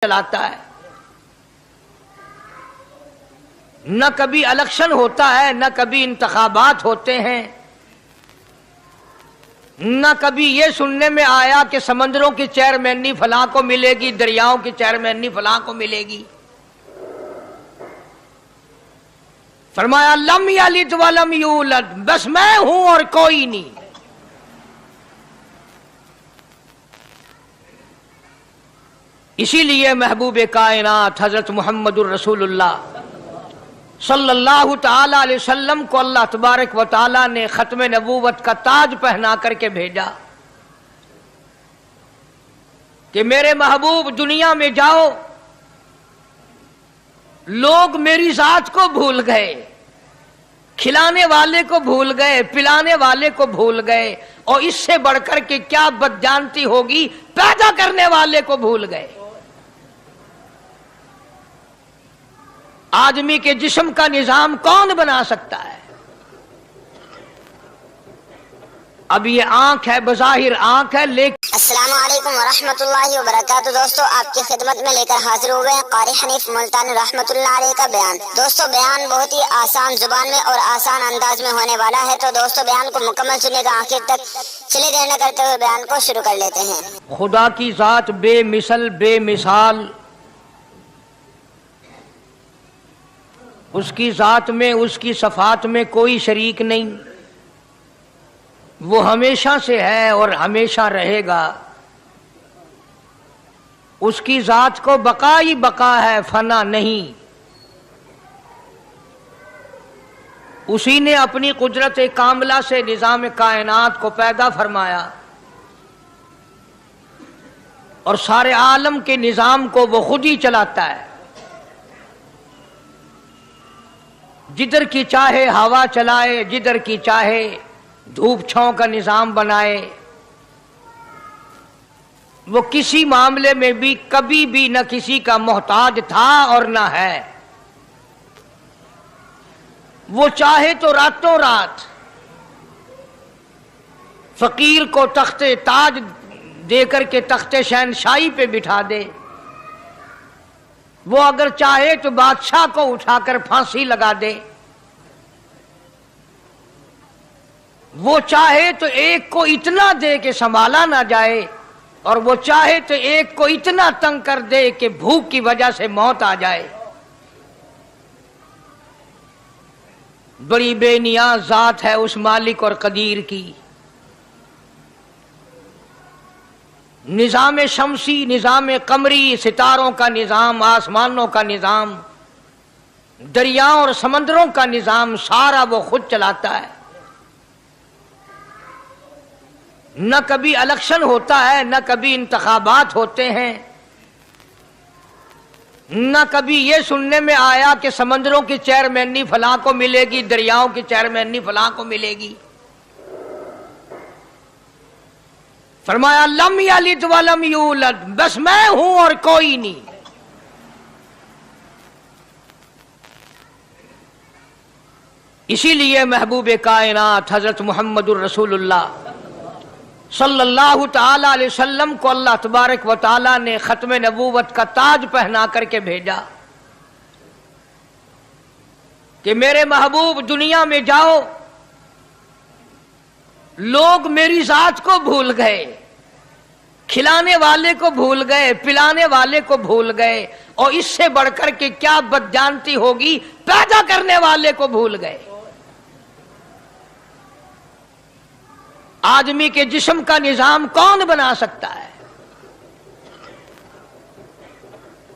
چلاتا ہے، نہ کبھی الیکشن ہوتا ہے، نہ کبھی انتخابات ہوتے ہیں، نہ کبھی یہ سننے میں آیا کہ سمندروں کی چیئرمینی فلاں کو ملے گی، دریاؤں کی چیئرمینی فلاں کو ملے گی۔ فرمایا لم یلد ولم یولد، بس میں ہوں اور کوئی نہیں۔ اسی لیے محبوب کائنات حضرت محمد الرسول اللہ صلی اللہ تعالی علیہ وسلم کو اللہ تبارک و تعالی نے ختم نبوت کا تاج پہنا کر کے بھیجا کہ میرے محبوب دنیا میں جاؤ، لوگ میری ذات کو بھول گئے، کھلانے والے کو بھول گئے، پلانے والے کو بھول گئے، اور اس سے بڑھ کر کے کیا بدجانتی ہوگی، پیدا کرنے والے کو بھول گئے۔ آدمی کے جسم کا نظام کون بنا سکتا ہے؟ اب یہ آنکھ ہے، بظاہر آنکھ ہے، لیکن السلام علیکم ورحمۃ اللہ وبرکاتہ۔ دوستو آپ کی خدمت میں لے کر حاضر ہوئے ہیں قاری حنیف ملتانی رحمۃ اللہ علیہ کا بیان۔ دوستو بیان بہت ہی آسان زبان میں اور آسان انداز میں ہونے والا ہے، تو دوستو بیان کو مکمل سننے کا، آخر تک چلے دیر نہ کرتے ہوئے بیان کو شروع کر لیتے ہیں۔ خدا کی ذات بے مثل بے مثال، اس کی ذات میں، اس کی صفات میں کوئی شریک نہیں، وہ ہمیشہ سے ہے اور ہمیشہ رہے گا۔ اس کی ذات کو بقا ہی بقا ہے، فنا نہیں۔ اسی نے اپنی قدرت کاملہ سے نظام کائنات کو پیدا فرمایا اور سارے عالم کے نظام کو وہ خود ہی چلاتا ہے۔ جدھر کی چاہے ہوا چلائے، جدھر کی چاہے دھوپ چھاؤں کا نظام بنائے، وہ کسی معاملے میں بھی کبھی بھی نہ کسی کا محتاج تھا اور نہ ہے۔ وہ چاہے تو راتوں رات فقیر کو تخت تاج دے کر کے تخت شہنشاہی پہ بٹھا دے، وہ اگر چاہے تو بادشاہ کو اٹھا کر پھانسی لگا دے، وہ چاہے تو ایک کو اتنا دے کہ سنبھالا نہ جائے، اور وہ چاہے تو ایک کو اتنا تنگ کر دے کہ بھوک کی وجہ سے موت آ جائے۔ بڑی بے نیاز ذات ہے اس مالک اور قدیر کی۔ نظام شمسی، نظام قمری، ستاروں کا نظام، آسمانوں کا نظام، دریاؤں اور سمندروں کا نظام، سارا وہ خود چلاتا ہے۔ نہ کبھی الیکشن ہوتا ہے، نہ کبھی انتخابات ہوتے ہیں، نہ کبھی یہ سننے میں آیا کہ سمندروں کی چیئرمینی فلاں کو ملے گی، دریاؤں کی چیئرمینی فلاں کو ملے گی۔ فرمایا لم یلد ولم یولد، بس میں ہوں اور کوئی نہیں۔ اسی لیے محبوب کائنات حضرت محمد الرسول اللہ صلی اللہ تعالی علیہ وسلم کو اللہ تبارک و تعالی نے ختم نبوت کا تاج پہنا کر کے بھیجا کہ میرے محبوب دنیا میں جاؤ، لوگ میری ذات کو بھول گئے، کھلانے والے کو بھول گئے، پلانے والے کو بھول گئے، اور اس سے بڑھ کر کے کیا بدجانتی ہوگی، پیدا کرنے والے کو بھول گئے۔ آدمی کے جسم کا نظام کون بنا سکتا ہے؟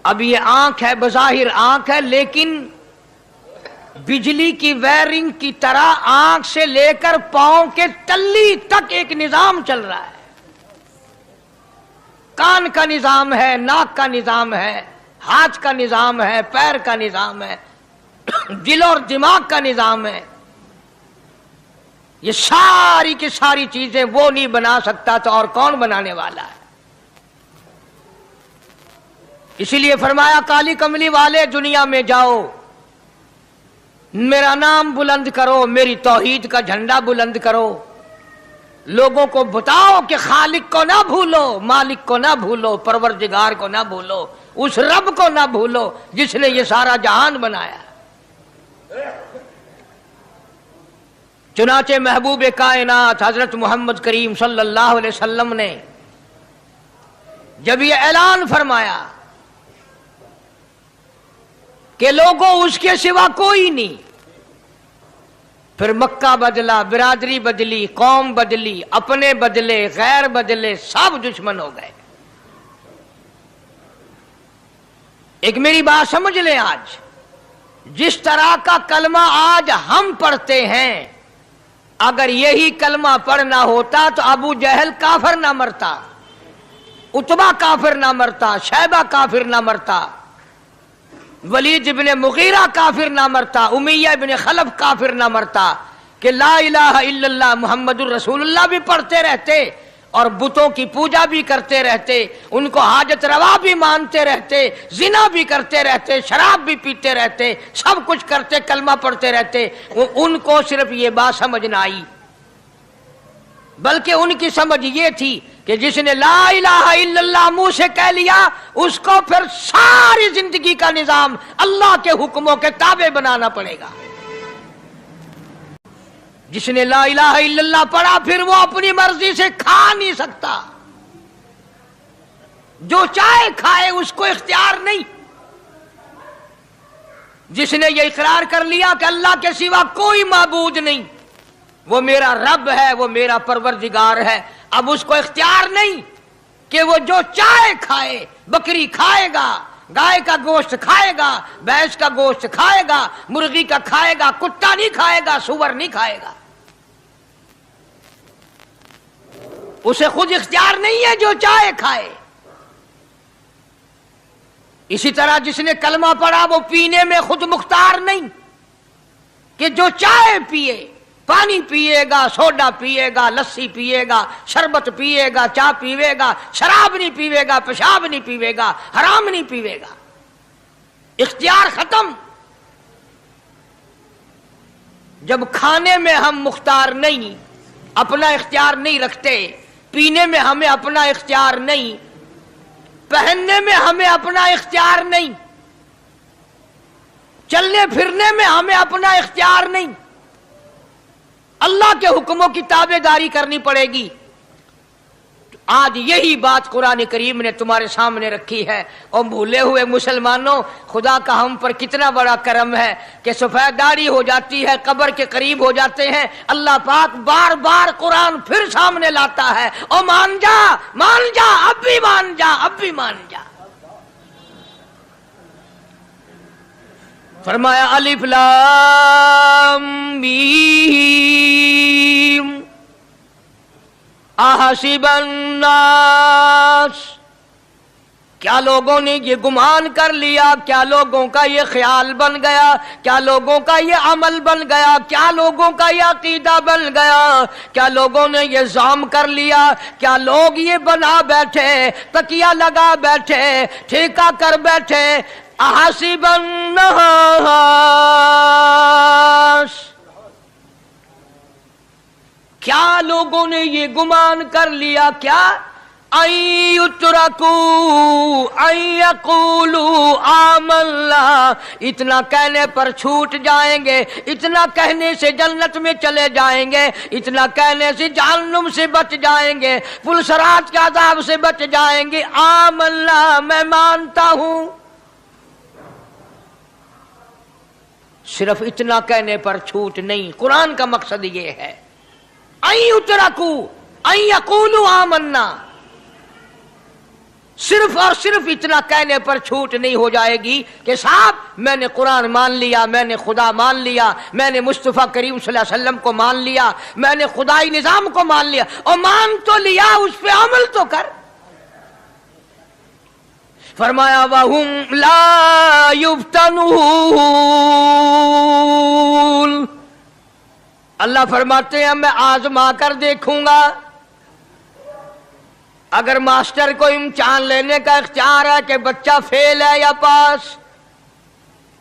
اب یہ آنکھ ہے، بظاہر آنکھ ہے، لیکن بجلی کی وائرنگ کی طرح آنکھ سے لے کر پاؤں کے تلی تک ایک نظام چل رہا ہے۔ کان کا نظام ہے، ناک کا نظام ہے، ہاتھ کا نظام ہے، پیر کا نظام ہے، دل اور دماغ کا نظام ہے۔ یہ ساری کی ساری چیزیں وہ نہیں بنا سکتا تو اور کون بنانے والا ہے؟ اسی لیے فرمایا کالی کملی والے دنیا میں جاؤ، میرا نام بلند کرو، میری توحید کا جھنڈا بلند کرو، लोगों को बताओ कि खालिक को ना भूलो, मालिक को ना भूलो, परवरदिगार को ना भूलो, उस रब को ना भूलो जिसने ये सारा जहान बनाया। चुनाचे महबूब कायनात हजरत मोहम्मद करीम सल्लल्लाहु अलैहि वसल्लम ने जब ये ऐलान फरमाया कि लोगों उसके सिवा कोई नहीं, फिर मक्का बदला, बिरादरी बदली, कौम बदली, अपने बदले, गैर बदले, सब दुश्मन हो गए। एक मेरी बात समझ लें, आज जिस तरह का कलमा आज हम पढ़ते हैं, अगर यही कलमा पढ़ना होता तो अबू जहल काफिर ना मरता, उतबा काफिर ना मरता, शैबा काफिर ना मरता, वलीद इब्ने मुगीरा काफिर ना मरता, उमैया इब्ने खलफ काफिर ना मरता, कि ला इलाहा इल्लल्लाह मुहम्मदुर रसूलुल्लाह भी पढ़ते रहते और बुतों की पूजा भी करते रहते, उनको हाजत रवा भी मानते रहते, जिना भी करते रहते, शराब भी पीते रहते, सब कुछ करते, कलमा पढ़ते रहते। उनको सिर्फ ये बात समझ ना आई, बल्कि उनकी समझ ये थी कि जिसने ला इलाहा इल्लल्लाह मुंह से कह लिया, उसको फिर सारी जिंदगी का निजाम अल्लाह के हुक्मों के ताबे बनाना पड़ेगा। जिसने ला इलाहा इल्लल्लाह पढ़ा, फिर वो अपनी मर्जी से खा नहीं सकता, जो चाहे खाए, उसको इख्तियार नहीं। जिसने ये इकरार कर लिया कि अल्लाह के सिवा कोई माबूद नहीं, वो मेरा रब है, वो मेरा परवरदिगार है, अब उसको इख्तियार नहीं कि वो जो चाहे खाए, बकरी खाएगा, गाय का गोश्त खाएगा, भैंस का गोश्त खाएगा, मुर्गी का खाएगा, कुत्ता नहीं खाएगा, सुअर नहीं खाएगा। उसे खुद इख्तियार नहीं है, जो चाहे खाए। इसी तरह जिसने कलमा पढ़ा, वो पीने में खुद मुख्तार नहीं कि जो चाहे पिए, पानी पिएगा, सोडा पिएगा, लस्सी पिएगा, शरबत पिएगा, चाय पीवेगा, शराब नहीं पीवेगा, पेशाब नहीं पीवेगा, हराम नहीं पीवेगा। इख्तियार खत्म। जब खाने में हम मुख्तार नहीं, अपना इख्तियार नहीं रखते, पीने में हमें अपना इख्तियार नहीं, पहनने में हमें अपना इख्तियार नहीं, चलने फिरने में हमें अपना इख्तियार नहीं, अल्लाह के हुक्मों की ताबेदारी करनी पड़ेगी। आज यही बात कुरान करीम ने तुम्हारे सामने रखी है। और भूले हुए मुसलमानों, खुदा का हम पर कितना बड़ा करम है कि सफेद दाढ़ी हो जाती है, कब्र के करीब हो जाते हैं, अल्लाह पाक बार बार कुरान फिर सामने लाता है, और मान जा, मान जा, अब भी मान जा, अब भी मान जा। फरमाया अलिफ लाम मीम अहसिबन नास, क्या लोगों ने ये गुमान कर लिया, क्या लोगों का ये ख्याल बन गया, क्या लोगों का ये अमल बन गया, क्या लोगों का ये अकीदा बन गया, क्या लोगों ने ये ज़ाम कर लिया, क्या लोग ये बना बैठे, तकिया लगा बैठे, ठेका कर बैठे, अहसिबन नास, क्या लोगों ने ये गुमान कर लिया, क्या अय्युतरकू अय्यकूलू आमन्ना, इतना कहने पर छूट जाएंगे, इतना कहने से जन्नत में चले जाएंगे, इतना कहने से जहन्नुम से बच जाएंगे, पुलसरात के अज़ाब से बच जाएंगे। आमन्ना, मैं मानता हूं। सिर्फ इतना कहने पर छूट नहीं, कुरान का मकसद ये है अय्युतरकू अय्यकूलू आमन्ना, सिर्फ और सिर्फ इतना कहने पर छूट नहीं हो जाएगी कि साहब मैंने कुरान मान लिया, मैंने खुदा मान लिया, मैंने मुस्तफा करीम सल्लल्लाहु अलैहि वसल्लम को मान लिया, मैंने खुदाई निजाम को मान लिया। और मान तो लिया, उस पे अमल तो कर। फरमाया वहुम ला युफ्तनून, अल्लाह फरमाते हैं मैं आजमा कर देखूंगा। अगर मास्टर को इम्तिहान लेने का इख्तियार है कि बच्चा फेल है या पास,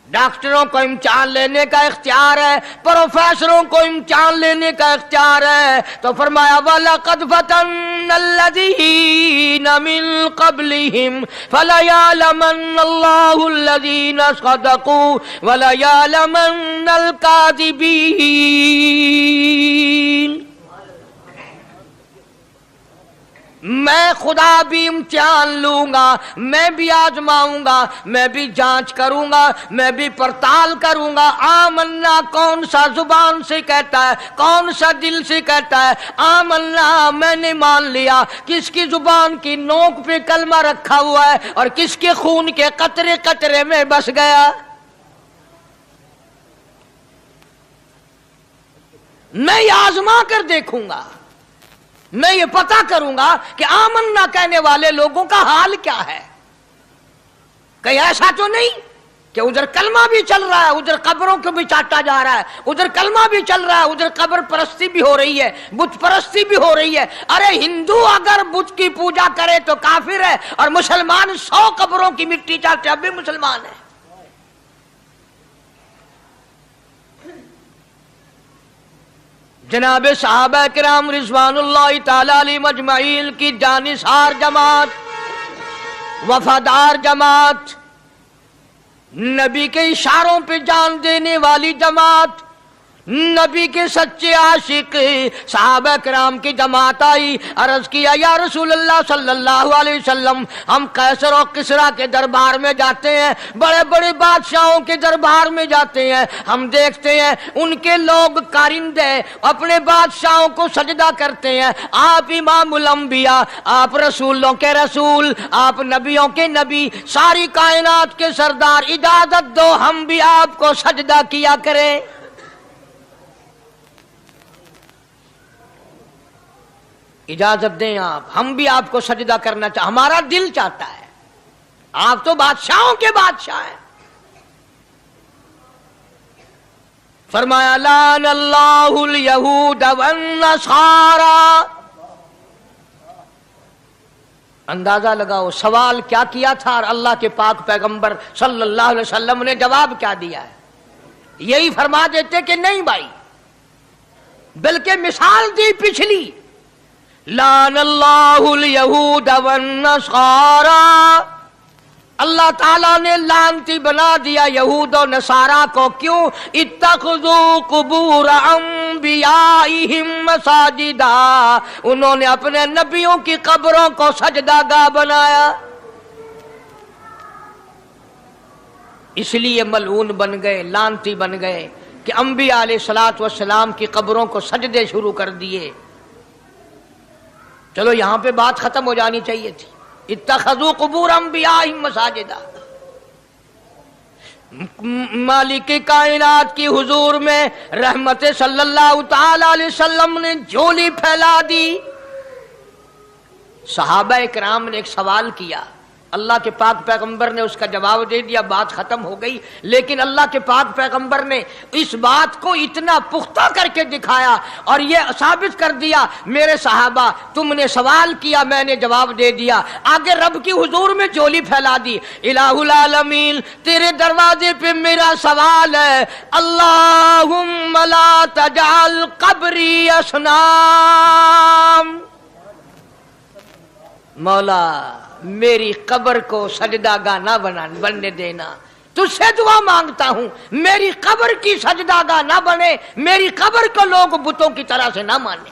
डॉक्टरों को इम्तिहान लेने का इख्तियार है, प्रोफेसरों को इम्तिहान लेने का इख्तियार है। तो फरमाया वलक़द फ़तन्नल्लज़ीना मिन क़ब्लिहिम फ़लयअलमन्नल्लाहुल्लज़ीना सदक़ू वलयअलमन्नल काज़िबीन। मैं खुदा भी इम्तिहान लूंगा, मैं भी आजमाऊंगा, मैं भी जांच करूंगा, मैं भी पड़ताल करूंगा। आमन्ना कौन सा जुबान से कहता है, कौन सा दिल से कहता है। आमन्ना मैंने मान लिया, किसकी जुबान की नोक पे कलमा रखा हुआ है और किसके खून के कतरे कतरे में बस गया। मैं आजमा कर देखूंगा, मैं ये पता करूंगा कि आमन्ना कहने वाले लोगों का हाल क्या है। कहीं ऐसा तो नहीं कि उधर कलमा भी चल रहा है, उधर कब्रों को भी चाटा जा रहा है, उधर कलमा भी चल रहा है, उधर कब्र परस्ती भी हो रही है, बुत परस्ती भी हो रही है। अरे हिंदू अगर बुत की पूजा करे तो काफिर है, और मुसलमान 100 कब्रों की मिट्टी चाटे अब भी मुसलमान है। जनाब सहाबा किराम रिज़वानुल्लाहि ताला अलैहिम अजमईन की जानिसार जमात, वफादार जमात, नबी के इशारों पे जान देने वाली जमात, नबी के सच्चे आशिक सहाबा किराम की जमात आई। अर्ज किया या रसूलल्लाह सल्लल्लाहु अलैहि वसल्लम, हम कैसर और किसरा के दरबार में जाते हैं, बड़े बड़े बादशाहों के दरबार में जाते हैं, हम देखते हैं उनके लोग कारिंदे अपने बादशाहों को सजदा करते हैं। आप इमामुल अंबिया, आप रसूलों के रसूल, आप नबियों के नबी, सारी कायनात के सरदार, इजाजत दो हम भी आपको सजदा किया करें। इजाजत दें आप, हम भी आपको सजदा करना चाहते, हमारा दिल चाहता है। आप तो बादशाहों के बादशाह हैं। फरमाया लानल्लाहुल यहूद वन नसारा। अंदाजा लगाओ सवाल क्या किया था और अल्लाह के पाक पैगंबर सल्लल्लाहु अलैहि वसल्लम ने जवाब क्या दिया है। यही फरमा देते कि नहीं भाई, बल्कि मिसाल दी पिछली, लानल्लाहुल यहूद वन नसारा। अल्लाह ताला ने लानती बना दिया यहूद और नसारा को। क्यों? इत्तखज़ू कुबूर अंबियाइहिम मसाजिदा, उन्होंने अपने नबियों की कब्रों को सजदागाह बनाया, इसलिए मलऊन बन गए, लानती बन गए कि अंबिया अलैहिस्सलातु वस्सलाम की कब्रों को सजदे शुरू कर दिए। चलो यहां पे बात खत्म हो जानी चाहिए थी। इत्तखज़ू कुबूर अंबियाइहिम मसाजिदा। मालिक कायनात की हुजूर में रहमत सल्लल्लाहु ताला अलैहि वसल्लम ने झोली फैला दी। सहाबा इकराम ने एक सवाल किया, अल्लाह के पाक पैगंबर ने उसका जवाब दे दिया, बात खत्म हो गई। लेकिन अल्लाह के पाक पैगंबर ने इस बात को इतना पुख्ता करके दिखाया और ये साबित कर दिया, मेरे सहाबा तुमने सवाल किया, मैंने जवाब दे दिया। आगे रब की हुजूर में झोली फैला दी। इलाहुल आलमीन, तेरे दरवाजे पे मेरा सवाल है, अल्लाहुम्मा ला तजअल कब्री असनाम। मौला मेरी कब्र को सजदागाह ना बनने देना, तुझसे दुआ मांगता हूं, मेरी कब्र की सजदागाह ना बने, मेरी कब्र को लोग बुतों की तरह से ना माने।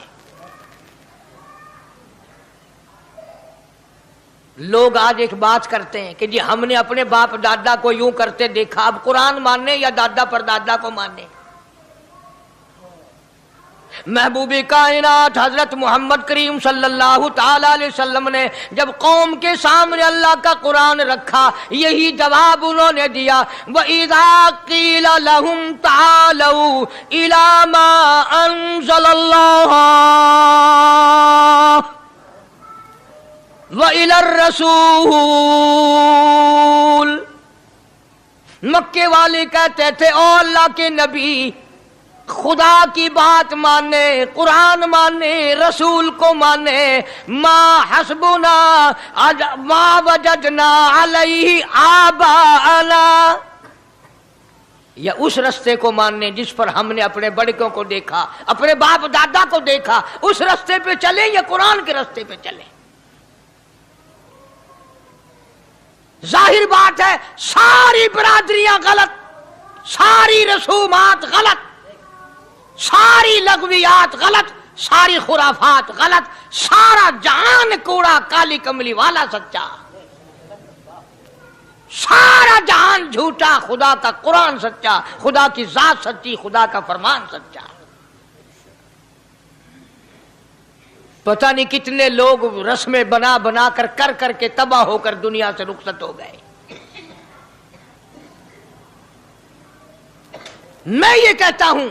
लोग आज एक बात करते हैं कि जी हमने अपने बाप दादा को यूं करते देखा, अब कुरान माने या दादा पर दादा को माने। महबूबी कायनात हजरत मोहम्मद करीम सल्लल्लाहु ताला अलैहि वसल्लम ने जब कौम के सामने अल्लाह का कुरान रखा, यही जवाब उन्होंने दिया। व इज़ा क़ीला लहुम तालू इला मा अंज़लल्लाह व इलर रसूल। मक्के वाले कहते थे, ओ अल्लाह के नबी, खुदा की बात माने, कुरान माने, रसूल को माने। मा हस्बुना मा वजदना अलैहि आबाना, या उस रास्ते को मानने जिस पर हमने अपने बड़कों को देखा, अपने बाप दादा को देखा, उस रास्ते पे चले या कुरान के रास्ते पे चले। जाहिर बात है सारी बरादरियां गलत, सारी रसूमात गलत, सारी लगवियात गलत, सारी खुराफात गलत, सारा जहान कूड़ा काली कमली वाला सच्चा, सारा जहान झूठा, खुदा का कुरान सच्चा, खुदा की जात सच्ची, खुदा का फरमान सच्चा। पता नहीं कितने लोग रस्में बना बना कर करके तबाह होकर दुनिया से रुखसत हो गए। मैं ये कहता हूं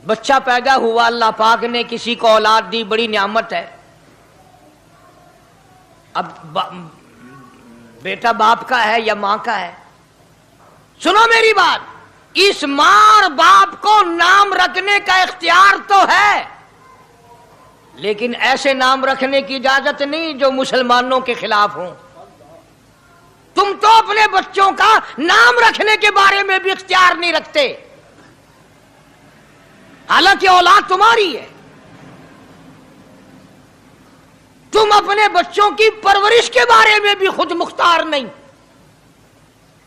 बच्चा पैदा हुआ, अल्लाह पाक ने किसी को औलाद दी, बड़ी नियामत है। अब बेटा बाप का है या मां का है? सुनो मेरी बात, इस मां और बाप को नाम रखने का इख्तियार तो है, लेकिन ऐसे नाम रखने की इजाजत नहीं जो मुसलमानों के खिलाफ हो। तुम तो अपने बच्चों का नाम रखने के बारे में भी इख्तियार नहीं रखते, हालांकि औलाद तुम्हारी है। तुम अपने बच्चों की परवरिश के बारे में भी खुद मुख्तार नहीं।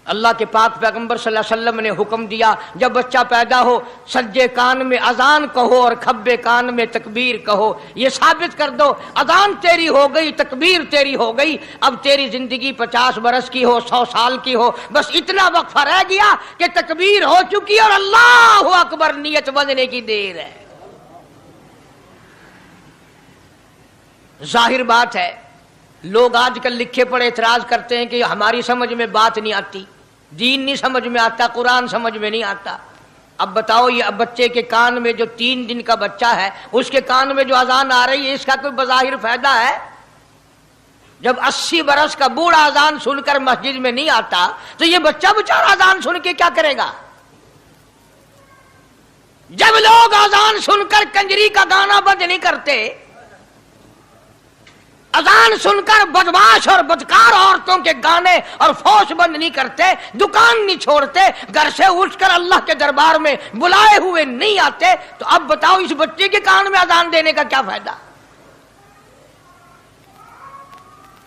अल्लाह के पाक पैगंबर सल्लल्लाहु अलैहि वसल्लम ने हुक्म दिया, जब बच्चा पैदा हो सज्जे कान में अजान कहो और खब्बे कान में तकबीर कहो। ये साबित कर दो अजान तेरी हो गई, तकबीर तेरी हो गई, अब तेरी जिंदगी 50 बरस की हो, 100 साल की हो, बस इतना वक्फा रह गया कि तकबीर हो चुकी और अल्लाहु अकबर नियत बंधने की देर है। जाहिर बात है लोग आजकल लिखे पढ़े एतराज करते हैं कि हमारी समझ में बात नहीं आती, दीन नहीं समझ में आता, कुरान समझ में नहीं आता। अब बताओ ये अब बच्चे के कान में जो 3 दिन का बच्चा है उसके कान में जो अजान आ रही है, इसका कोई बज़ाहिर फायदा है? जब 80 बरस का बूढ़ा अजान सुनकर मस्जिद में नहीं आता तो ये बच्चा बेचारा अजान सुन के क्या करेगा? जब लोग अजान सुनकर कंजरी का गाना बंद नहीं करते, अजान सुनकर बदमाश और बदकार औरतों के गाने और फौज बंद नहीं करते, दुकान नहीं छोड़ते, घर से उठकर अल्लाह के दरबार में बुलाए हुए नहीं आते, तो अब बताओ इस बच्चे के कान में अजान देने का क्या फायदा?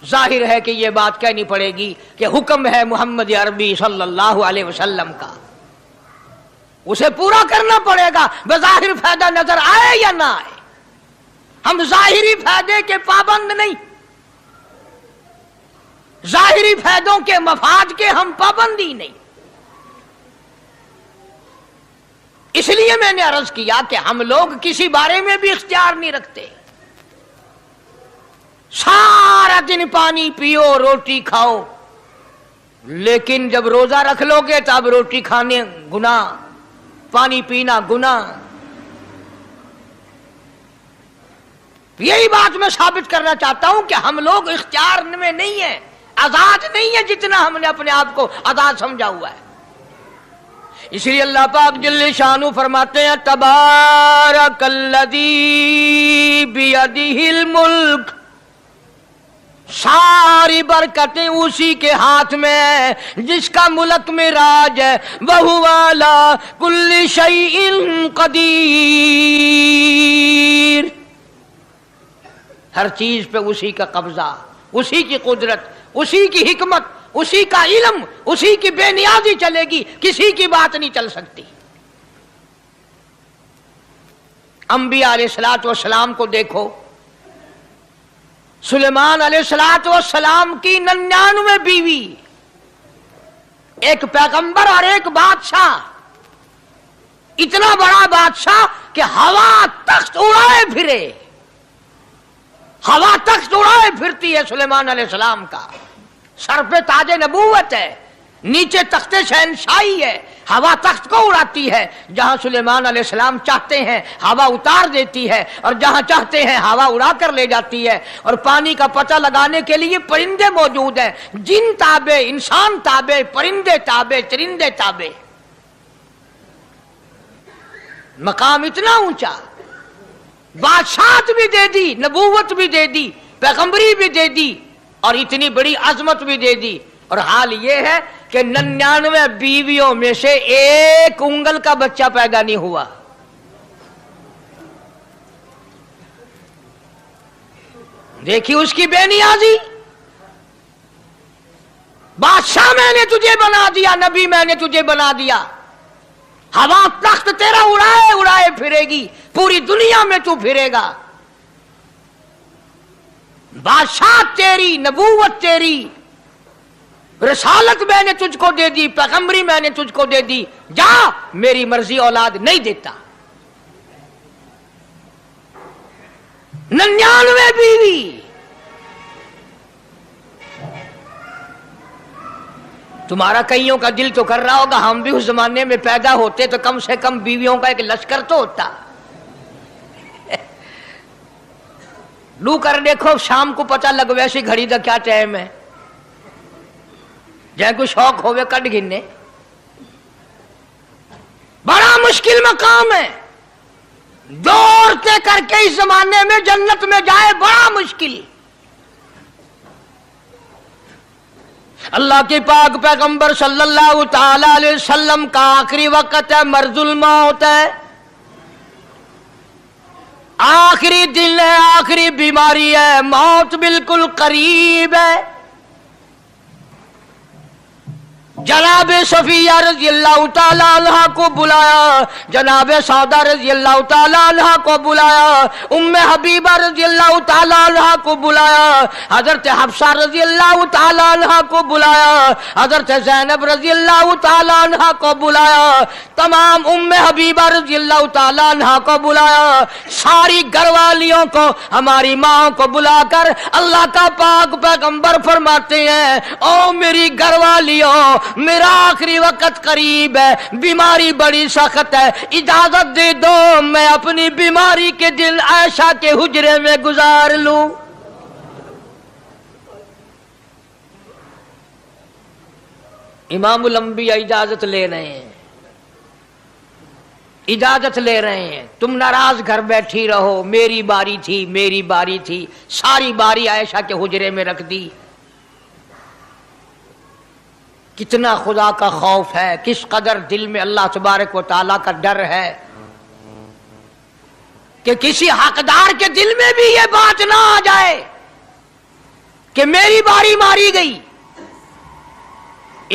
जाहिर है कि यह बात कहनी पड़ेगी कि हुक्म है मोहम्मद अरबी सल्लल्लाहु अलैहि वसल्लम का, उसे पूरा करना पड़ेगा, बज़ाहिर फायदा नजर आए या ना आए। हम जाहिरी फायदे के पाबंद नहीं, जाहिरी फायदों के मफाद के हम पाबंदी नहीं। इसलिए मैंने अर्ज किया कि हम लोग किसी बारे में भी इख्तियार नहीं रखते। सारा दिन पानी पियो, रोटी खाओ, लेकिन जब रोजा रख लोगे तो अब रोटी खाने गुनाह, पानी पीना गुनाह। यही बात मैं साबित करना चाहता हूं कि हम लोग इख्तियार में नहीं है, आजाद नहीं है जितना हमने अपने आप को आजाद समझा हुआ है। इसलिए अल्लाह पाक जल्ले शानु फरमाते हैं तबारकल्लज़ी बियदिहिल मुल्क, सारी बरकतें उसी के हाथ में है जिसका मुल्क में राज है। वहुवा अला कुल्ली शैइन कदीर, हर चीज पे उसी का कब्जा, उसी की कुदरत, उसी की हिकमत, उसी का इल्म, उसी की बेनियाजी चलेगी, किसी की बात नहीं चल सकती। अंबिया अलैहिस्सलातु वस्सलाम को देखो, सुलेमान अलैहिस्सलातु वस्सलाम की 99 बीवी, एक पैगंबर और एक बादशाह, इतना बड़ा बादशाह कि हवा तख्त उड़ाए फिरे, हवा तख्त उड़ाए फिरती है सुलेमान अलैहिस्सलाम का। सर पे ताजे नबूवत है, नीचे तख्ते शहनशाही है, हवा तख्त को उड़ाती है। जहां सुलेमान अलैहिस्सलाम चाहते हैं हवा उतार देती है, और जहां चाहते हैं हवा उड़ा कर ले जाती है। और पानी का पता लगाने के लिए परिंदे मौजूद हैं, जिन ताबे, इंसान ताबे, परिंदे ताबे, चरिंदे ताबे। मकाम इतना ऊंचा, बादशाहत भी दे दी, नबूवत भी दे दी, पैगंबरी भी दे दी, और इतनी बड़ी अजमत भी दे दी। اور حال یہ ہے کہ 99 بیویوں میں سے ایک انگل کا بچہ پیدا نہیں ہوا. دیکھی اس کی بے نیازی. بادشاہ میں نے تجھے بنا دیا، نبی میں نے تجھے بنا دیا، ہوا تخت تیرا اڑائے اڑائے پھرے گی، پوری دنیا میں تو پھرے گا. بادشاہ تیری، نبوت تیری، رسالت میں نے تجھ کو دے دی، پیغمبری میں نے تجھ کو دے دی، جا میری مرضی اولاد نہیں دیتا. 99 بیوی. تمہارا کئیوں کا دل تو کر رہا ہوگا ہم بھی اس زمانے میں پیدا ہوتے تو کم سے کم بیویوں کا ایک لشکر تو ہوتا. لو کر دیکھو شام کو پتہ لگ ویسی گھڑی دا کیا ٹائم ہے، جائے کوئی شوق ہوئے کٹ گھننے. بڑا مشکل مقام ہے، دو عورتیں کر کے اس زمانے میں جنت میں جائے بڑا مشکل. اللہ کے پاک پیغمبر صلی اللہ تعالی علیہ وسلم کا آخری وقت ہے، مرض الموت ہے، آخری دن ہے، آخری بیماری ہے، موت بالکل قریب ہے. جناب صفیہ رضی اللہ تعالی عنہ کو بلایا، جناب سعدہ رضی اللہ تعالی عنہ کو بلایا، ام حبیبہ رضی اللہ تعالی عنہ کو بلایا، حضرت حفصہ رضی اللہ تعالی عنہ کو بلایا، حضرت زینب رضی اللہ تعالی عنہ کو بلایا، تمام ام حبیبہ رضی اللہ تعالی عنہ کو بلایا، ساری گھر والیوں کو، ہماری ماں کو بلا کر اللہ کا پاک پیغمبر فرماتے ہیں، او میری گھر والیوں، میرا آخری وقت قریب ہے، بیماری بڑی سخت ہے، اجازت دے دو میں اپنی بیماری کے دن عائشہ کے حجرے میں گزار لوں. امام الانبیاء اجازت لے رہے ہیں، اجازت لے رہے ہیں. تم ناراض گھر بیٹھی رہو، میری باری تھی، میری باری تھی، ساری باری عائشہ کے حجرے میں رکھ دی. کتنا خدا کا خوف ہے، کس قدر دل میں اللہ تبارک و تعالیٰ کا ڈر ہے کہ کسی حقدار کے دل میں بھی یہ بات نہ آ جائے کہ میری باری ماری گئی.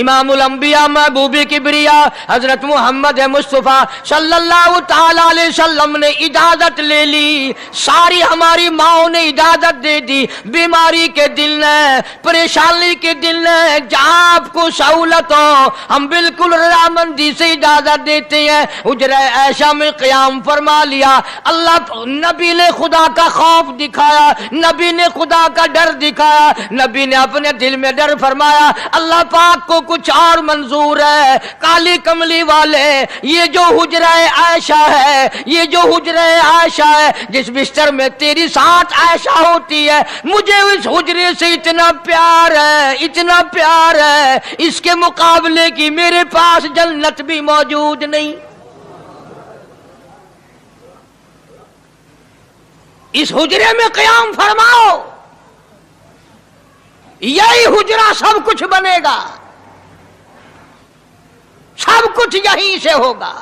امام الانبیاء محبوب کبریا حضرت محمد مصطفیٰ صلی اللہ تعالی علیہ وسلم نے اجازت لے لی، ساری ہماری ماؤں نے اجازت دے دی. بیماری کے دن ہے، پریشانی کے دن ہے، جہاں آپ کو سہولت ہو ہم بالکل رضامندی سے اجازت دیتے ہیں. حجرہ عائشہ میں قیام فرما لیا. اللہ نبی نے خدا کا خوف دکھایا، نبی نے خدا کا ڈر دکھایا، نبی نے اپنے دل میں ڈر فرمایا اللہ پاک کو کچھ اور منظور ہے. کالی کملی والے، یہ جو حجرہ عائشہ ہے، یہ جو حجرہ عائشہ ہے جس بستر میں تیری ساتھ عائشہ ہوتی ہے، مجھے اس حجرے سے اتنا پیار ہے، اتنا پیار ہے، اس کے مقابلے کی میرے پاس جنت بھی موجود نہیں. اس حجرے میں قیام فرماؤ، یہی حجرہ سب کچھ بنے گا، سب کچھ یہیں سے ہوگا.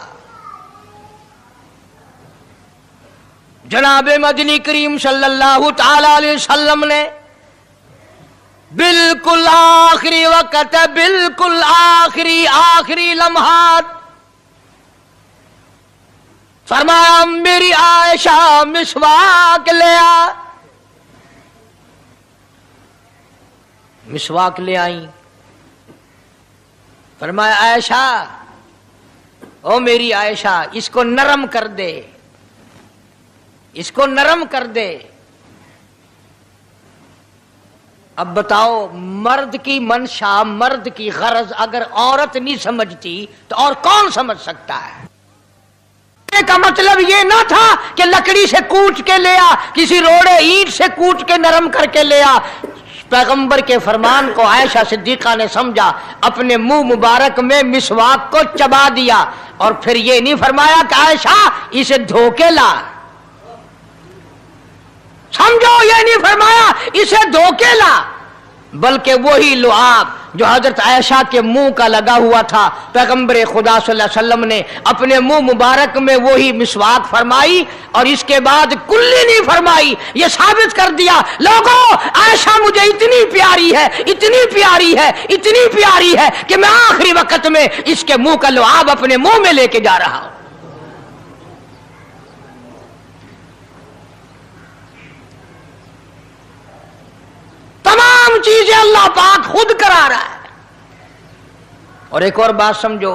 جناب مدنی کریم صلی اللہ تعالی علیہ وسلم نے بالکل آخری وقت ہے، بالکل آخری لمحات فرمایا میری عائشہ مسواک لے آ. مسواک لے آئی. فرمایا عائشہ، او میری عائشہ، اس کو نرم کر دے، اس کو نرم کر دے. اب بتاؤ، مرد کی منشا، مرد کی غرض اگر عورت نہیں سمجھتی تو اور کون سمجھ سکتا ہے؟ کا مطلب یہ نہ تھا کہ لکڑی سے کوٹ کے لے آ، کسی روڑے اینٹ سے کوٹ کے نرم کر کے لے آ. پیغمبر کے فرمان کو عائشہ صدیقہ نے سمجھا، اپنے منہ مبارک میں مسواک کو چبا دیا، اور پھر یہ نہیں فرمایا کہ عائشہ اسے دھو کے لا. سمجھو، یہ نہیں فرمایا اسے دھو کے لا، بلکہ وہی لعاب जो हजरत आयशा के मुंह का लगा हुआ था, पैगंबर खुदा सल्लल्लाहु अलैहि वसल्लम ने अपने मुंह मुबारक में वही मिसवाक फरमाई और इसके बाद कुल्ली नहीं फरमाई। ये साबित कर दिया, लोगों आयशा मुझे इतनी प्यारी है, इतनी प्यारी है, इतनी प्यारी है कि मैं आखिरी वक्त में इसके मुंह का लुआब अपने मुंह में लेके जा रहा हूं। तमाम चीजें अल्लाह पाक खुद करा रहा है। और एक और बात समझो,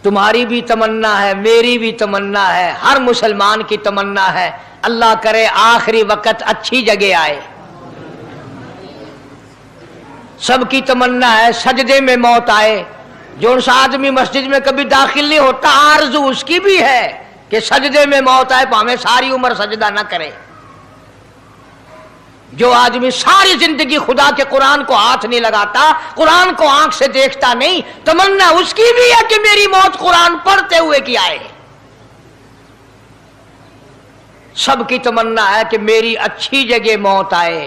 तुम्हारी भी तमन्ना है, मेरी भी तमन्ना है, हर मुसलमान की तमन्ना है, अल्लाह करे आखिरी वक्त अच्छी जगह आए। सबकी तमन्ना है सजदे में मौत आए। जो आदमी मस्जिद में कभी दाखिल नहीं होता, आरज़ू उसकी भी है कि सजदे में मौत आए, भावें सारी उम्र सजदा ना करे। जो आदमी सारी जिंदगी खुदा के कुरान को हाथ नहीं लगाता, कुरान को आंख से देखता नहीं, तमन्ना उसकी भी है कि मेरी मौत कुरान पढ़ते हुए की आए। सबकी तमन्ना है कि मेरी अच्छी जगह मौत आए,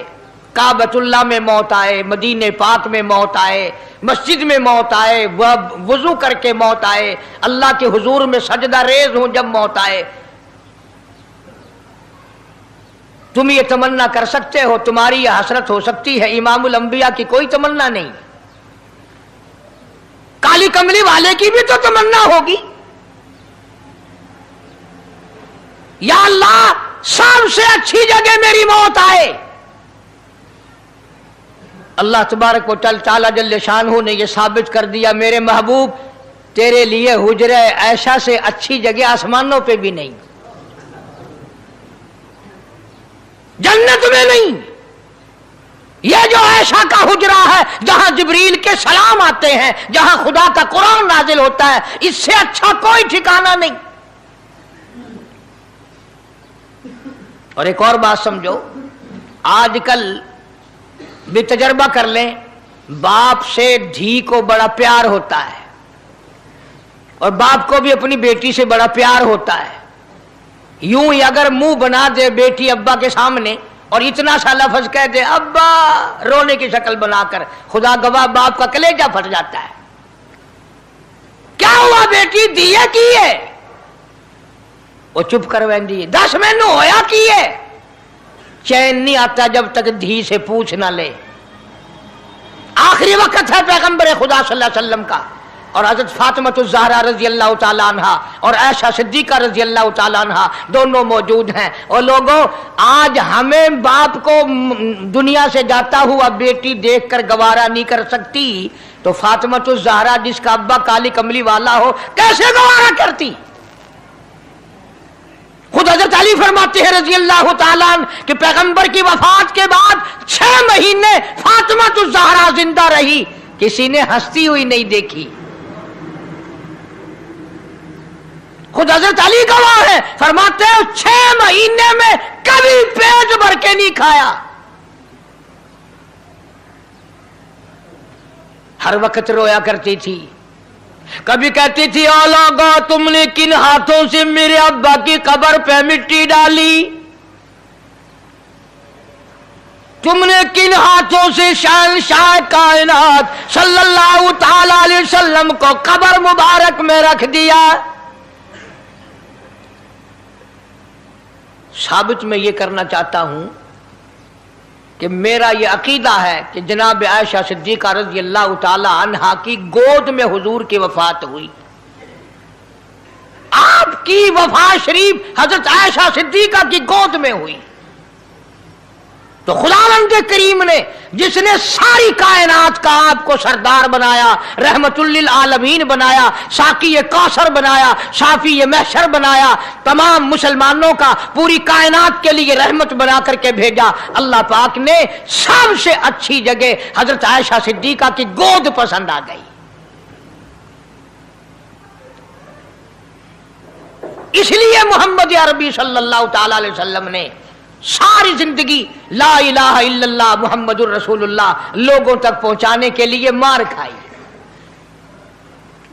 काबतुल्लाह में मौत आए, मदीने पाक में मौत आए, मस्जिद में मौत आए, वजू करके मौत आए, अल्लाह के हुजूर में सजदा रेज हूं जब मौत आए। तुम ये तमन्ना कर सकते हो, तुम्हारी यह हसरत हो सकती है। इमामुल अंबिया की कोई तमन्ना नहीं। काली कमली वाले की भी तो तमन्ना होगी, या अल्लाह सबसे अच्छी जगह मेरी मौत आए। अल्लाह तबारक व तआला जल्ले शानहू ने यह साबित कर दिया, मेरे महबूब तेरे लिए हुजरे ऐशा से अच्छी जगह आसमानों पे भी नहीं, जन्नत में नहीं। यह जो ऐशा का हुजरा है जहां जिब्रील के सलाम आते हैं, जहां खुदा का कुरान नाजिल होता है, इससे अच्छा कोई ठिकाना नहीं। और एक और बात समझो, आजकल भी तजर्बा कर लें, बाप से धी को बड़ा प्यार होता है और बाप को भी अपनी बेटी से बड़ा प्यार होता है। यूं ही अगर मुंह बना दे बेटी अब्बा के सामने और इतना सा लफ्ज कह दे अब्बा, रोने की शक्ल बनाकर, खुदा गवाह बाप का कलेजा फट जाता है। क्या हुआ बेटी, दिए की है? वो चुप कर वेंदी, 10 मैनू होया की है। चैन नहीं आता जब तक धी से पूछ ना ले। आखिरी वक्त है पैगंबर खुदा सल्लल्लाहु अलैहि वसल्लम का, और हजरत फातिमातुज़ ज़हरा रज़ी अल्लाह ताला अन्हा और आयशा सिद्दीक़ा रज़ी अल्लाह ताला अन्हा दोनों मौजूद हैं। और लोगों, आज हमें बाप को दुनिया से जाता हुआ बेटी देखकर गवारा नहीं कर सकती, तो फातिमातुज़ ज़हरा जिसका अब्बा काली कमली वाला हो कैसे गवारा करती? खुद हजरत अली फरमाते हैं रज़ी अल्लाह ताला अन्हु कि पैगंबर की वफात के बाद 6 महीने फातिमातुज़ ज़हरा जिंदा रही, किसी ने हंसती हुई नहीं देखी। खुद हजरत अली गवाह है, फरमाते हैं 6 महीने में कभी पेट भर के नहीं खाया, हर वक्त रोया करती थी। कभी कहती थी, ओ लोगों, तुमने किन हाथों से मेरे अब्बा की कब्र पे मिट्टी डाली? तुमने किन हाथों से शहंशाह कायनात सल्लल्लाहु ताला अलैहि वसल्लम को कब्र मुबारक में रख दिया? साबित मैं ये करना चाहता हूं कि मेरा ये अकीदा है कि जनाब आयशा सिद्दीक़ा रज़ी अल्लाह ताला अन्हा की गोद में हुजूर की वफात हुई। आपकी वफात शरीफ हजरत आयशा सिद्दीक़ा की गोद में हुई। तो खुदावंद करीम ने जिसने सारी कायनात का आपको सरदार बनाया, रहमतुल लिल आलमीन बनाया, साकी कौसर बनाया, शाफी महशर बनाया, तमाम मुसलमानों का पूरी कायनात के लिए रहमत बना करके भेजा, अल्लाह पाक ने सबसे अच्छी जगह हजरत आयशा सिद्दीक़ा की गोद पसंद आ गई। इसलिए मोहम्मद अरबी सल्लल्लाहु ताला अलैहि वसल्लम ने सारी जिंदगी ला इलाहा इल्लल्लाह मुहम्मदुर रसूलुल्लाह लोगों तक पहुंचाने के लिए मार खाई।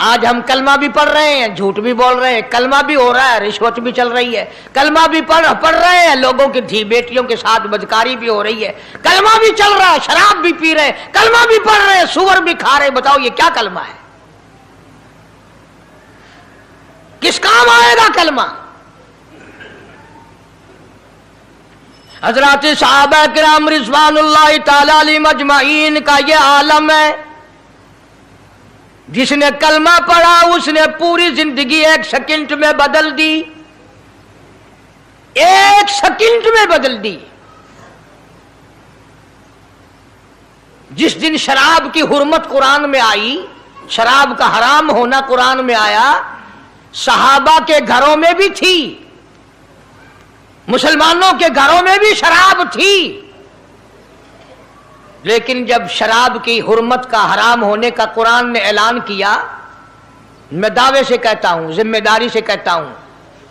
आज हम कलमा भी पढ़ रहे हैं, झूठ भी बोल रहे हैं, कलमा भी हो रहा है, रिश्वत भी चल रही है, कलमा भी पढ़ रहे हैं, लोगों की धी बेटियों के साथ बदकारी भी हो रही है, कलमा भी चल रहा है, शराब भी पी रहे हैं, कलमा भी पढ़ रहे हैं, सुअर भी खा रहे हैं। बताओ ये क्या कलमा है? किस काम आएगा कलमा? हजरत सहाबा किराम रिज़वानुल्लाहि ताला अलैहिम अजमाइन का ये आलम है, जिसने कलमा पढ़ा उसने पूरी जिंदगी एक सेकंड में बदल दी, एक सेकंड में बदल दी। जिस दिन शराब की हुर्मत कुरान में आई, शराब का हराम होना कुरान में आया, सहाबा के घरों में भी थी, मुसलमानों के घरों में भी शराब थी, लेकिन जब शराब की हुर्मत का हराम होने का कुरान ने ऐलान किया, मैं दावे से कहता हूं, जिम्मेदारी से कहता हूं,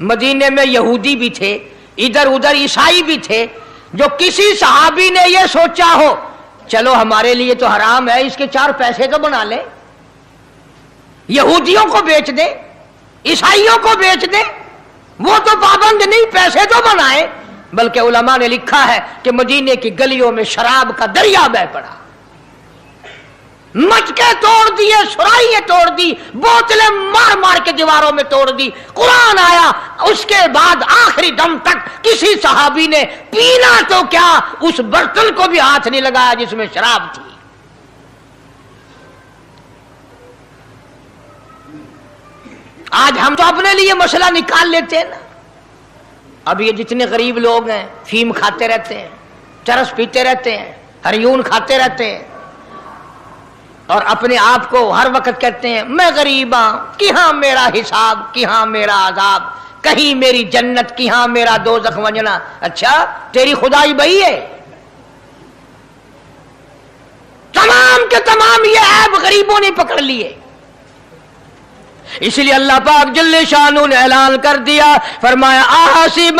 मदीने में यहूदी भी थे, इधर उधर ईसाई भी थे, जो किसी सहाबी ने यह सोचा हो चलो हमारे लिए तो हराम है, इसके 4 पैसे तो बना ले, यहूदियों को बेच दे, ईसाइयों को बेच दे, वो तो पाबंद नहीं, पैसे तो बनाए। बल्कि उलमा ने लिखा है कि मदीने की गलियों में शराब का दरिया बह पड़ा, मटके तोड़ दिए, सुराइयां तोड़ दी, बोतलें मार मार के दीवारों में तोड़ दी। कुरान आया, उसके बाद आखिरी दम तक किसी सहाबी ने पीना तो क्या उस बर्तन को भी हाथ नहीं लगाया जिसमें शराब थी। आज हम तो अपने लिए मसला निकाल लेते हैं ना। अब ये जितने गरीब लोग हैं फीम खाते रहते हैं, चरस पीते रहते हैं, हरियून खाते रहते हैं और अपने आप को हर वक्त कहते हैं मैं गरीब हूं, कि हाँ मेरा हिसाब, कि हाँ मेरा आजाब, कहीं मेरी जन्नत, कि हाँ मेरा दोज़ख वंजना। अच्छा तेरी खुदाई बही है? तमाम के तमाम ये ऐब गरीबों ने पकड़ लिए। इसलिए अल्लाह पाक जल्ले शानु ने ऐलान कर दिया, फरमाया आसिबन्नास,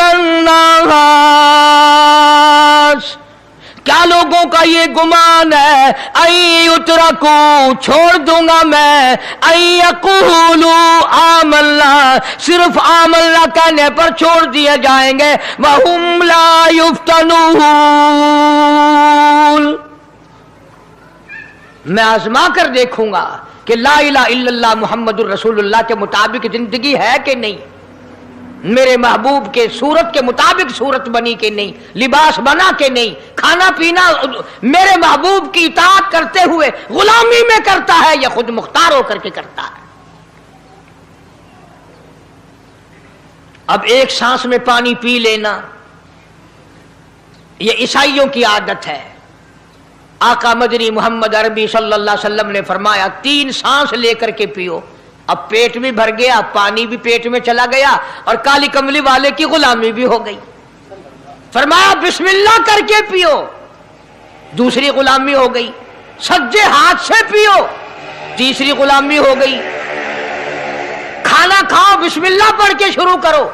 क्या लोगों का ये गुमान है, आई उतरकू, छोड़ दूंगा मैं, आई यकूलू आमल्ला, सिर्फ आमल्ला कहने पर छोड़ दिए जाएंगे, वहुम ला युफ्तनून, मैं आजमा कर देखूंगा कि ला इलाहा इल्लल्लाह मुहम्मदुर रसूलुल्लाह के मुताबिक जिंदगी है कि नहीं, मेरे महबूब के सूरत के मुताबिक सूरत बनी कि नहीं, लिबास बना कि नहीं, खाना पीना मेरे महबूब की इताअत करते हुए गुलामी में करता है या खुद मुख्तार होकर के करता है। अब एक सांस में पानी पी लेना ये ईसाइयों की आदत है। आका मदनी मोहम्मद अरबी सल्लल्लाहु अलैहि वसल्लम ने फरमाया 3 सांस लेकर के पियो। अब पेट भी भर गया, पानी भी पेट में चला गया और काली कमली वाले की गुलामी भी हो गई। फरमाया बिस्मिल्लाह करके पियो, दूसरी गुलामी हो गई। सज्जे हाथ से पियो, तीसरी गुलामी हो गई। खाना खाओ बिस्मिल्लाह पढ़ के शुरू करो।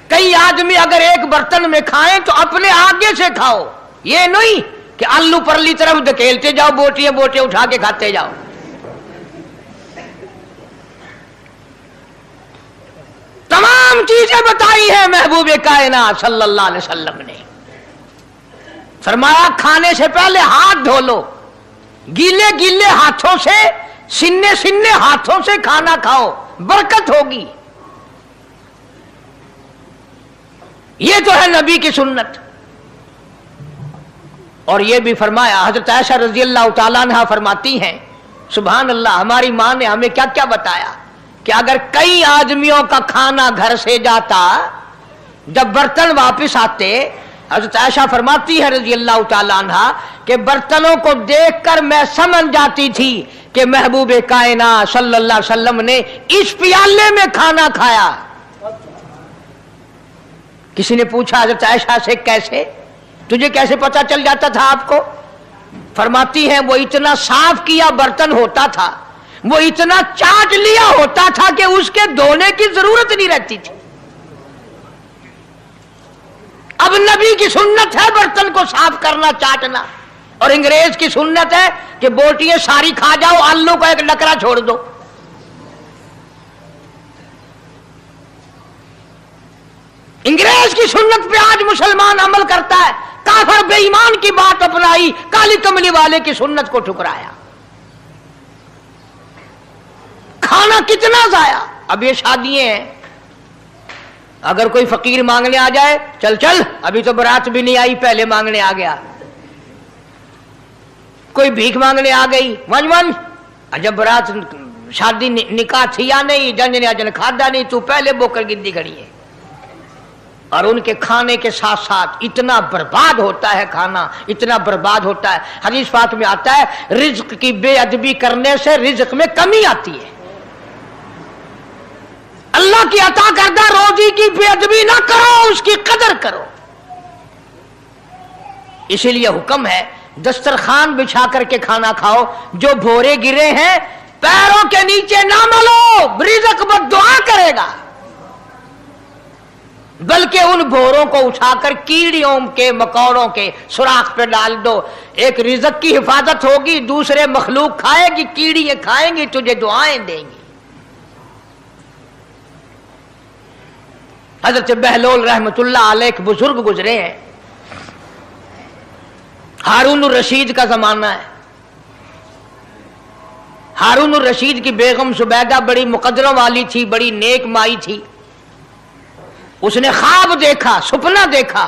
कई आदमी अगर एक बर्तन में खाएं तो अपने आगे से खाओ, ये नहीं कि आलू परली तरफ धकेलते जाओ, बोटियां बोटियां उठा के खाते जाओ। तमाम चीजें बताई है महबूब कायनात सल्लल्लाहु अलैहि वसल्लम ने। फरमाया खाने से पहले हाथ धो लो, गीले गीले हाथों से, सिन्ने सिन्ने हाथों से खाना खाओ, बरकत होगी। ये तो है नबी की सुन्नत। और ये भी फरमाया, हजरत आयशा रजी अल्लाह तआला अन्हा फरमाती हैं, सुभान अल्लाह, हमारी मां ने हमें क्या क्या बताया कि अगर कई आदमियों का खाना घर से जाता, जब बर्तन वापस आते, हजरत आयशा फरमाती है रजी अल्लाह तआला अन्हा कि बर्तनों को देखकर मैं समझ जाती थी कि महबूब कायनात सल्लल्लाहु अलैहि वसल्लम ने इस प्याले में खाना खाया। किसी ने पूछा हजरत आयशा से, कैसे, तुझे कैसे पता चल जाता था आपको? फरमाती है वो इतना साफ किया बर्तन होता था, वो इतना चाट लिया होता था कि उसके धोने की जरूरत नहीं रहती थी। अब नबी की सुन्नत है बर्तन को साफ करना, चाटना, और अंग्रेज की सुन्नत है कि बोटियां सारी खा जाओ, आलू का एक डकरा छोड़ दो। انگریز کی سنت پہ آج مسلمان عمل کرتا ہے، کافر بے ایمان کی بات اپنائی، کالی کملی والے کی سنت کو ٹھکرایا۔ کھانا کتنا ضائع۔ اب یہ شادیاں ہیں، اگر کوئی فقیر مانگنے آ جائے، چل چل ابھی تو برات بھی نہیں آئی پہلے مانگنے آ گیا۔ کوئی بھیک مانگنے آ گئی، ون ون، جب برات شادی نکاح تھیا نہیں، جن نے اجن کھادا نہیں، تو پہلے بوکر گندی کھڑی ہے۔ اور ان کے کھانے کے ساتھ ساتھ اتنا برباد ہوتا ہے کھانا، اتنا برباد ہوتا ہے۔ حدیث پاک میں آتا ہے رزق کی بے ادبی کرنے سے رزق میں کمی آتی ہے۔ اللہ کی عطا کردہ روزی کی بے ادبی نہ کرو، اس کی قدر کرو۔ اسی لیے حکم ہے دسترخوان بچھا کر کے کھانا کھاؤ، جو بھورے گرے ہیں پیروں کے نیچے نہ ملو، رزق بد دعا کرے گا، بلکہ ان بھوروں کو اٹھا کر کیڑیوں کے مکوڑوں کے سوراخ پہ ڈال دو۔ ایک رزق کی حفاظت ہوگی، دوسرے مخلوق کھائے گی، کیڑیاں کھائیں گی، تجھے دعائیں دیں گی۔ حضرت بہلول رحمت اللہ علیہ ایک بزرگ گزرے ہیں، ہارون الرشید کا زمانہ ہے۔ ہارون الرشید کی بیگم زبیدہ بڑی مقدروں والی تھی، بڑی نیک مائی تھی۔ اس نے خواب دیکھا، سپنا دیکھا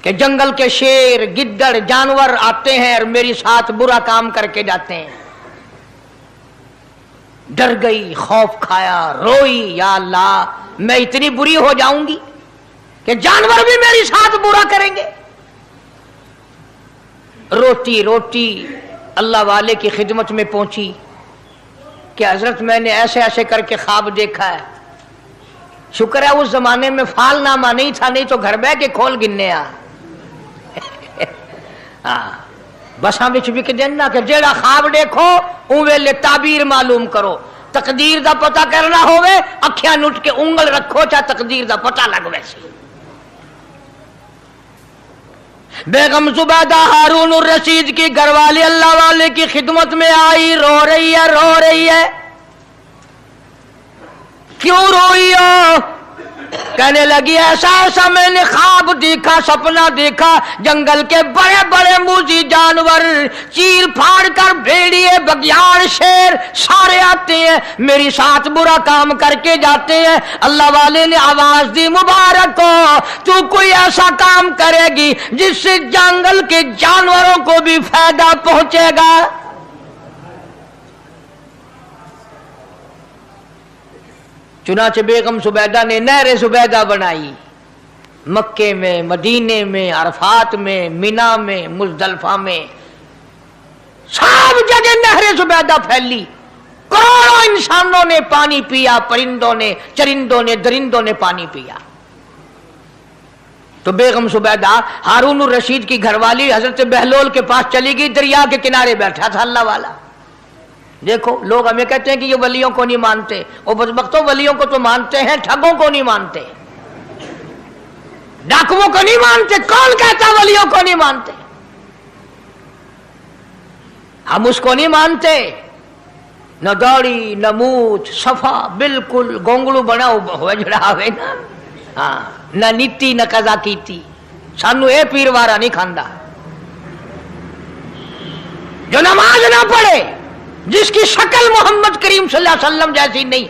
کہ جنگل کے شیر گدڑ جانور آتے ہیں اور میری ساتھ برا کام کر کے جاتے ہیں۔ ڈر گئی، خوف کھایا، روئی، یا اللہ میں اتنی بری ہو جاؤں گی کہ جانور بھی میری ساتھ برا کریں گے۔ روتی روتی اللہ والے کی خدمت میں پہنچی کہ حضرت میں نے ایسے ایسے کر کے خواب دیکھا ہے۔ شکر ہے اس زمانے میں فال نامہ نہیں تھا، نہیں تو گھر بہ کے کھول گننے آ بساں بچ بھی کہ دینا کہ جیڑا خواب دیکھو اون ویلے تعبیر معلوم کرو۔ تقدیر دا پتہ کرنا ہوئے اکھیاں نٹ کے انگل رکھو، چاہے تقدیر دا پتہ لگ ویسی۔ بیگم زبیدہ ہارون الرشید کی گھر والی اللہ والے کی خدمت میں آئی، رو رہی ہے، رو رہی ہے۔ کیوں روئی ہو؟ کہنے لگی ایسا ایسا میں نے خواب دیکھا، سپنا دیکھا، جنگل کے بڑے بڑے موذی جانور چیر پھاڑ کر بھیڑیے بگیاڑ شیر سارے آتے ہیں، میری ساتھ برا کام کر کے جاتے ہیں۔ اللہ والے نے آواز دی مبارک ہو، تو کوئی ایسا کام کرے گی جس سے جنگل کے جانوروں کو بھی فائدہ پہنچے گا۔ چنانچہ بیگم زبیدہ نے نہر زبیدہ بنائی، مکے میں، مدینے میں، عرفات میں، مینا میں، مزدلفہ میں، سب جگہ نہر زبیدہ پھیلی۔ کروڑوں انسانوں نے پانی پیا، پرندوں نے، چرندوں نے، درندوں نے پانی پیا۔ تو بیگم زبیدہ ہارون الرشید کی گھر والی حضرت بہلول کے پاس چلی گئی، دریا کے کنارے بیٹھا تھا اللہ والا۔ دیکھو لوگ ہمیں کہتے ہیں کہ یہ ولیوں کو نہیں مانتے، وہ بدبختوں ولیوں کو تو مانتے ہیں، ٹھگوں کو نہیں مانتے، ڈاکوؤں کو نہیں مانتے۔ کون کہتا ولیوں کو نہیں مانتے؟ ہم اس کو نہیں مانتے، نہ داڑھی نہ مونچھ، صفا بالکل گونگلو بنا ہوا جڑا ہوئے نا، ہاں نہ نیتی نہ قضا کیتی، سانو اے پیر وارا نہیں کھاندا۔ جو نماز نہ پڑھے، جس کی شکل محمد کریم صلی اللہ علیہ وسلم جیسی نہیں،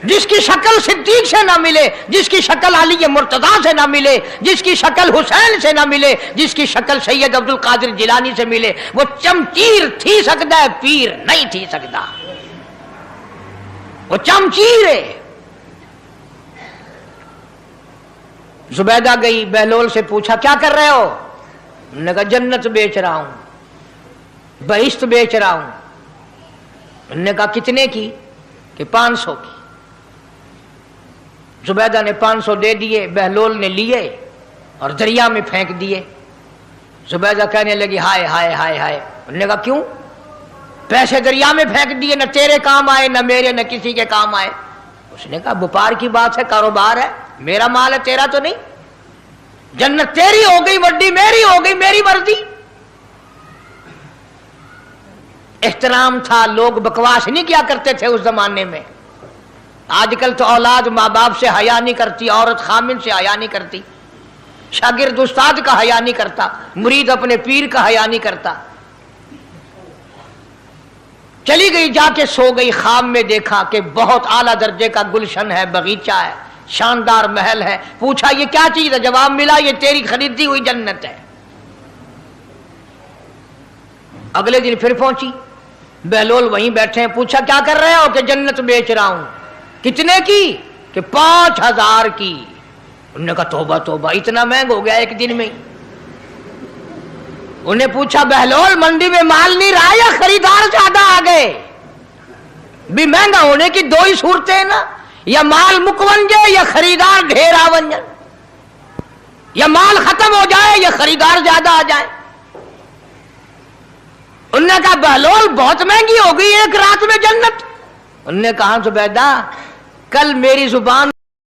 جس کی شکل صدیق سے نہ ملے، جس کی شکل علی مرتضیٰ سے نہ ملے، جس کی شکل حسین سے نہ ملے، جس کی شکل سید عبد القادر جیلانی سے ملے، وہ چمچیر تھی سکتا ہے، پیر نہیں تھی سکتا، وہ چمچیر ہے۔ زبیدہ گئی، بہلول سے پوچھا کیا کر رہے ہو؟ انہوں نے کہا جنت بیچ رہا ہوں، بہشت بیچ رہا ہوں۔ انہوں نے کہا کتنے کی؟ کہ 500 کی۔ زبیدہ نے 500 دے دیے، بہلول نے لیے اور دریا میں پھینک دیے۔ زبیدہ کہنے لگی ہائے ہائے ہائے ہائے۔ انہوں نے کہا کیوں؟ پیسے دریا میں پھینک دیے، نہ تیرے کام آئے نہ میرے نہ کسی کے کام آئے۔ اس نے کہا وپار کی بات ہے، کاروبار ہے، میرا مال ہے تیرا تو نہیں، جنت تیری ہو گئی، وڈی میری ہو گئی، میری مرضی۔ احترام تھا، لوگ بکواس نہیں کیا کرتے تھے اس زمانے میں۔ آج کل تو اولاد ماں باپ سے حیا نہیں کرتی، عورت خامن سے حیا نہیں کرتی، شاگرد استاد کا حیا نہیں کرتا، مرید اپنے پیر کا حیا نہیں کرتا۔ چلی گئی، جا کے سو گئی، خواب میں دیکھا کہ بہت اعلیٰ درجے کا گلشن ہے، باغیچہ ہے، شاندار محل ہے۔ پوچھا یہ کیا چیز ہے؟ جواب ملا یہ تیری خریدی ہوئی جنت ہے۔ اگلے دن پھر پہنچی، بہلول وہیں بیٹھے ہیں۔ پوچھا کیا کر رہے ہو؟ کہ جنت بیچ رہا ہوں۔ کتنے کی؟ کہ 5000 کی۔ انہوں نے کہا توبہ توبہ، اتنا مہنگا ہو گیا ایک دن میں۔ انہیں پوچھا بہلول منڈی میں مال نہیں رہا یا خریدار زیادہ آ گئے؟ بھی مہنگا ہونے کی دو ہی صورتیں ہیں نا، یا مال مک بن جائے یا خریدار ڈھیر آ بن جائے، یا مال ختم ہو جائے یا خریدار زیادہ آ جائے۔ انہوں نے کہا بہلول بہت مہنگی ہو گئی ایک رات میں جنت۔ انہوں نے کہا زبیدہ کل میری زبان